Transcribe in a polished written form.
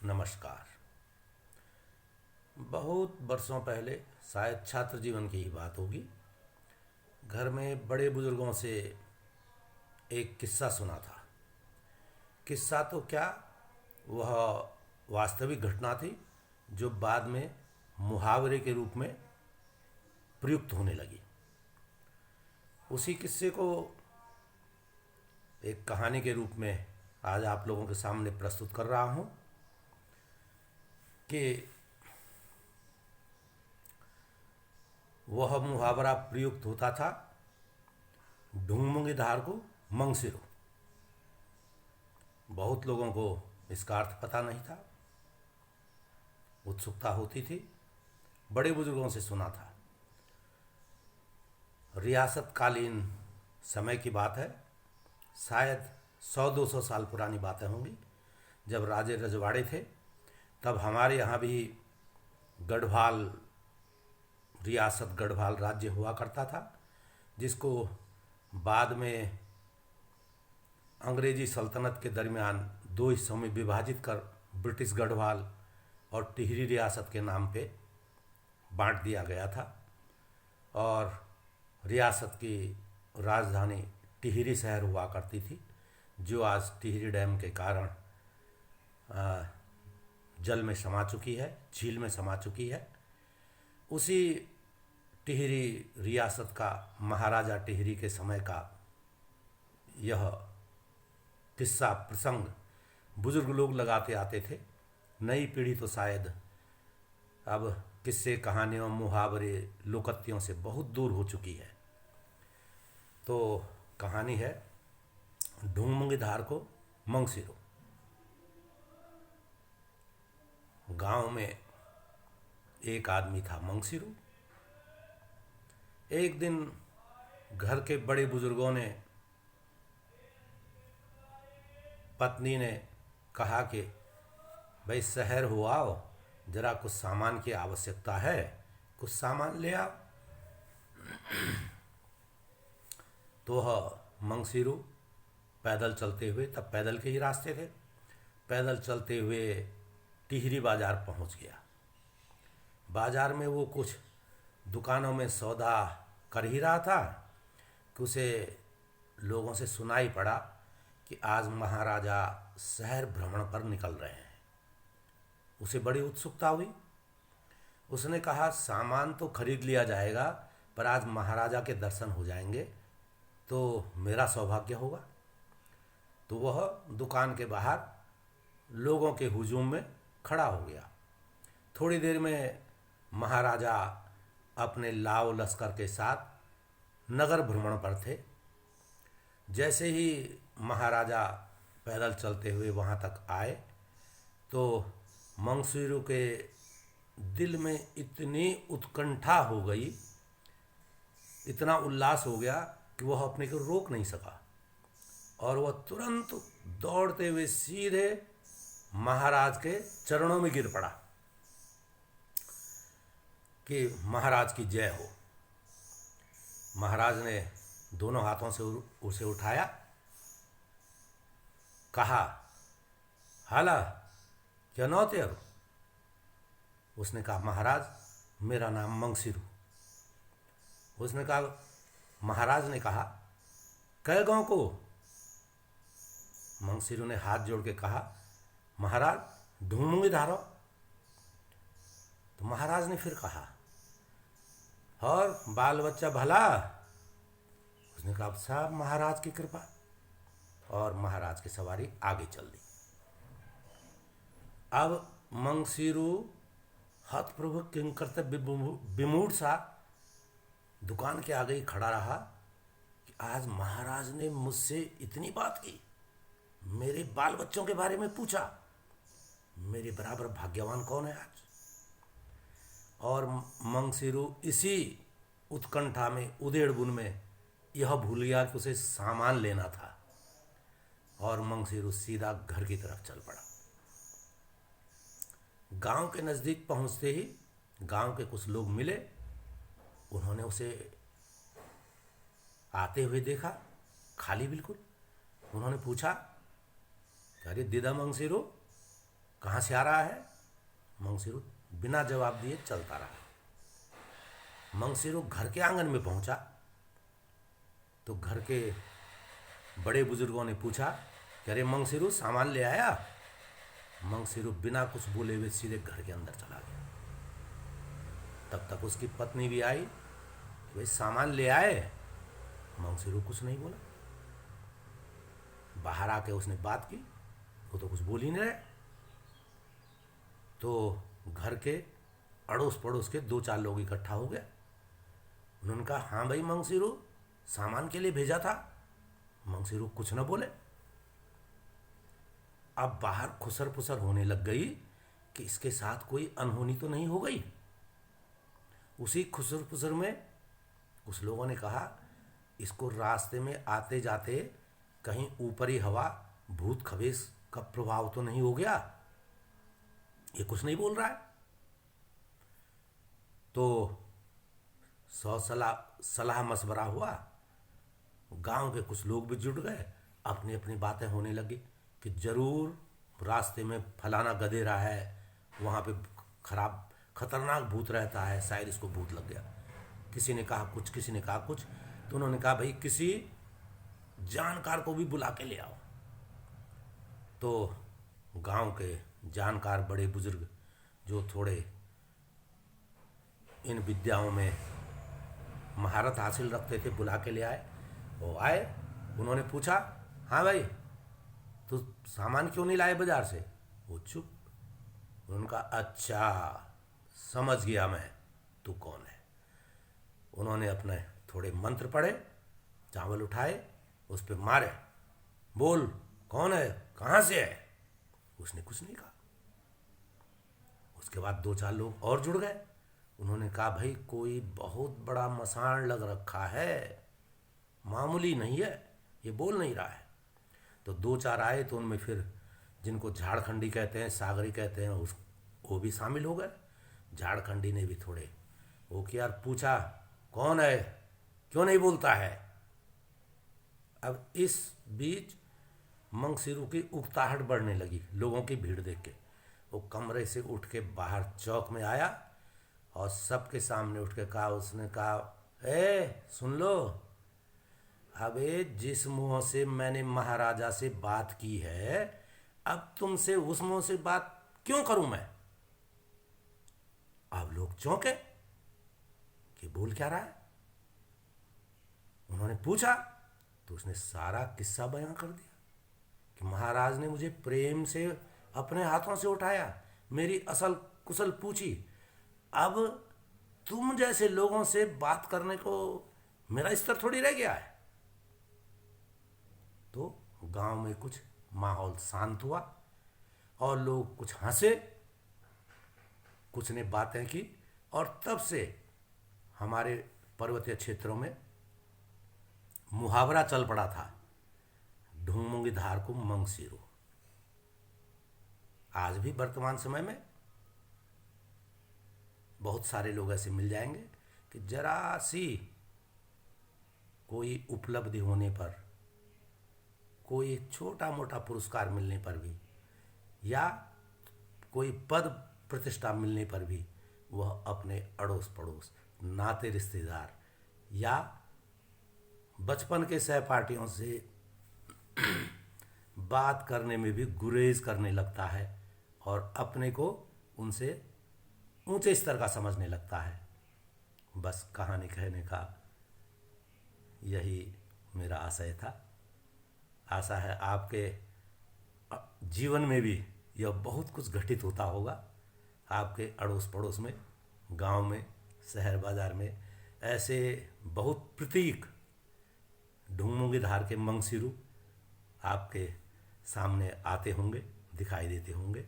नमस्कार। बहुत बरसों पहले, शायद छात्र जीवन की ही बात होगी, घर में बड़े बुजुर्गों से एक किस्सा सुना था। किस्सा तो क्या, वह वास्तविक घटना थी जो बाद में मुहावरे के रूप में प्रयुक्त होने लगी। उसी किस्से को एक कहानी के रूप में आज आप लोगों के सामने प्रस्तुत कर रहा हूँ कि वह मुहावरा प्रयुक्त होता था, ढूंढूंगी धार को मंगसिरो। बहुत लोगों को इसका अर्थ पता नहीं था, उत्सुकता होती थी। बड़े बुजुर्गों से सुना था। रियासतकालीन समय की बात है, शायद 100-200 साल पुरानी बातें होंगी। जब राजे रजवाड़े थे तब हमारे यहाँ भी गढ़वाल रियासत, गढ़वाल राज्य हुआ करता था, जिसको बाद में अंग्रेजी सल्तनत के दरमियान दो हिस्सों में विभाजित कर ब्रिटिश गढ़वाल और टिहरी रियासत के नाम पे बांट दिया गया था। और रियासत की राजधानी टिहरी शहर हुआ करती थी, जो आज टिहरी डैम के कारण जल में समा चुकी है, झील में समा चुकी है। उसी टिहरी रियासत का महाराजा टिहरी के समय का यह किस्सा प्रसंग बुजुर्ग लोग लगाते आते थे। नई पीढ़ी तो शायद अब किस्से, कहानियों, मुहावरे, लोकोक्तियों से बहुत दूर हो चुकी है। तो कहानी है, ढूंढूंगी धार को मंगसिरो। गांव में एक आदमी था मंगसिरो। एक दिन घर के बड़े बुजुर्गों ने, पत्नी ने कहा कि भाई शहर हो आओ, जरा कुछ सामान की आवश्यकता है, कुछ सामान ले आओ। तो मंगसिरो पैदल चलते हुए, तब पैदल के ही रास्ते थे, पैदल चलते हुए टिहरी बाजार पहुंच गया। बाजार में वो कुछ दुकानों में सौदा कर ही रहा था कि उसे लोगों से सुनाई पड़ा कि आज महाराजा शहर भ्रमण पर निकल रहे हैं। उसे बड़ी उत्सुकता हुई। उसने कहा, सामान तो खरीद लिया जाएगा, पर आज महाराजा के दर्शन हो जाएंगे तो मेरा सौभाग्य होगा। तो वह दुकान के बाहर लोगों के हुजूम में खड़ा हो गया। थोड़ी देर में महाराजा अपने लाव लश्कर के साथ नगर भ्रमण पर थे। जैसे ही महाराजा पैदल चलते हुए वहाँ तक आए तो मंगसिरो के दिल में इतनी उत्कंठा हो गई, इतना उल्लास हो गया कि वह अपने को रोक नहीं सका, और वह तुरंत दौड़ते हुए सीधे महाराज के चरणों में गिर पड़ा कि महाराज की जय हो। महाराज ने दोनों हाथों से उसे उठाया, कहा, हाला क्या नौ तेर। उसने कहा, महाराज मेरा नाम मंगसिरो। उसने कहा, महाराज ने कहा, कै गांव को। मंगसिरो ने हाथ जोड़ के कहा, महाराज ढूंढूंगी धारो। तो महाराज ने फिर कहा, और बाल बच्चा भला। उसने कहा, साहब महाराज की कृपा। और महाराज की सवारी आगे चल दी। अब मंगसिरो हतप्रभ किंकर्तव्य विमूढ़ सा दुकान के आगे ही खड़ा रहा कि आज महाराज ने मुझसे इतनी बात की, मेरे बाल बच्चों के बारे में पूछा, मेरे बराबर भाग्यवान कौन है आज। और मंगसिरो इसी उत्कंठा में, उधेड़बुन में यह भूल गया कि उसे सामान लेना था, और मंगसिरो सीधा घर की तरफ चल पड़ा। गांव के नज़दीक पहुंचते ही गांव के कुछ लोग मिले। उन्होंने उसे आते हुए देखा, खाली बिल्कुल। उन्होंने पूछा, अरे दीदा मंगसिरो कहाँ से आ रहा है? मंगसिरू बिना जवाब दिए चलता रहा। मंगसिरू घर के आंगन में पहुंचा तो घर के बड़े बुजुर्गों ने पूछा कि अरे मंगसिरू, सामान ले आया? मंगसिरू बिना कुछ बोले हुए सीधे घर के अंदर चला गया। तब तक उसकी पत्नी भी आई, भाई सामान ले आए? मंगसिरू कुछ नहीं बोला। बाहर आके उसने बात की, वो तो कुछ बोल ही नहीं रहे। तो घर के अड़ोस पड़ोस के 2-4 लोग इकट्ठा हो गए। उन्होंने कहा, हाँ भाई मंगसिरू, सामान के लिए भेजा था। मंगसिरू कुछ न बोले। अब बाहर खुसर फुसर होने लग गई कि इसके साथ कोई अनहोनी तो नहीं हो गई। उसी खुसर फुसर में कुछ लोगों ने कहा, इसको रास्ते में आते जाते कहीं ऊपरी हवा, भूत खबीस का प्रभाव तो नहीं हो गया, ये कुछ नहीं बोल रहा है। तो 100 सलाह मशवरा हुआ। गांव के कुछ लोग भी जुट गए, अपनी अपनी बातें होने लगी कि जरूर रास्ते में फलाना गधेरा है, वहाँ पे खतरनाक भूत रहता है, शायद इसको भूत लग गया। किसी ने कहा कुछ, किसी ने कहा कुछ। तो उन्होंने कहा, भाई किसी जानकार को भी बुला के ले आओ। तो गांव के जानकार बड़े बुजुर्ग जो थोड़े इन विद्याओं में महारत हासिल रखते थे, बुला के ले आए। वो आए, उन्होंने पूछा, हाँ भाई तू सामान क्यों नहीं लाए बाजार से? वो चुप। उनका अच्छा, समझ गया मैं तू कौन है। उन्होंने अपने थोड़े मंत्र पढ़े, चावल उठाए, उस पर मारे, बोल कौन है, कहाँ से है? उसने कुछ नहीं कहा। उसके बाद 2-4 लोग और जुड़ गए। उन्होंने कहा, भाई कोई बहुत बड़ा मसान लग रखा है, मामूली नहीं है, ये बोल नहीं रहा है। तो 2-4 आए तो उनमें फिर जिनको झारखंडी कहते हैं, सागरी कहते हैं, वो भी शामिल हो गए। झारखंडी ने भी थोड़े वो किया, पूछा कौन है, क्यों नहीं बोलता है? अब इस बीच मंगसिरू की उकताहट बढ़ने लगी लोगों की भीड़ देख के। वो कमरे से उठ के बाहर चौक में आया और सबके सामने उठ के कहा, उसने कहा, सुन लो, अबे जिस मुंह से मैंने महाराजा से बात की है, अब तुमसे उस मुंह से बात क्यों करूं मैं? अब लोग चौंके कि बोल क्या रहा है। उन्होंने पूछा तो उसने सारा किस्सा बयां कर दिया कि महाराज ने मुझे प्रेम से अपने हाथों से उठाया, मेरी असल कुशल पूछी, अब तुम जैसे लोगों से बात करने को मेरा स्तर थोड़ी रह गया है। तो गांव में कुछ माहौल शांत हुआ और लोग कुछ हंसे, कुछ ने बातें की, और तब से हमारे पर्वतीय क्षेत्रों में मुहावरा चल पड़ा था, ढूंढूंगी धार को मंगसिरू। आज भी वर्तमान समय में बहुत सारे लोग ऐसे मिल जाएंगे कि जरा सी कोई उपलब्धि होने पर, कोई छोटा मोटा पुरस्कार मिलने पर भी, या कोई पद प्रतिष्ठा मिलने पर भी वह अपने अड़ोस पड़ोस, नाते रिश्तेदार या बचपन के सहपाठियों से बात करने में भी गुरेज करने लगता है और अपने को उनसे ऊंचे स्तर का समझने लगता है। बस कहानी कहने का यही मेरा आशय था। आशा है आपके जीवन में भी यह बहुत कुछ घटित होता होगा। आपके अड़ोस पड़ोस में, गांव में, शहर बाजार में ऐसे बहुत प्रतीक ढूंढूंगी धार के मंगसिरू आपके सामने आते होंगे, दिखाई देते होंगे।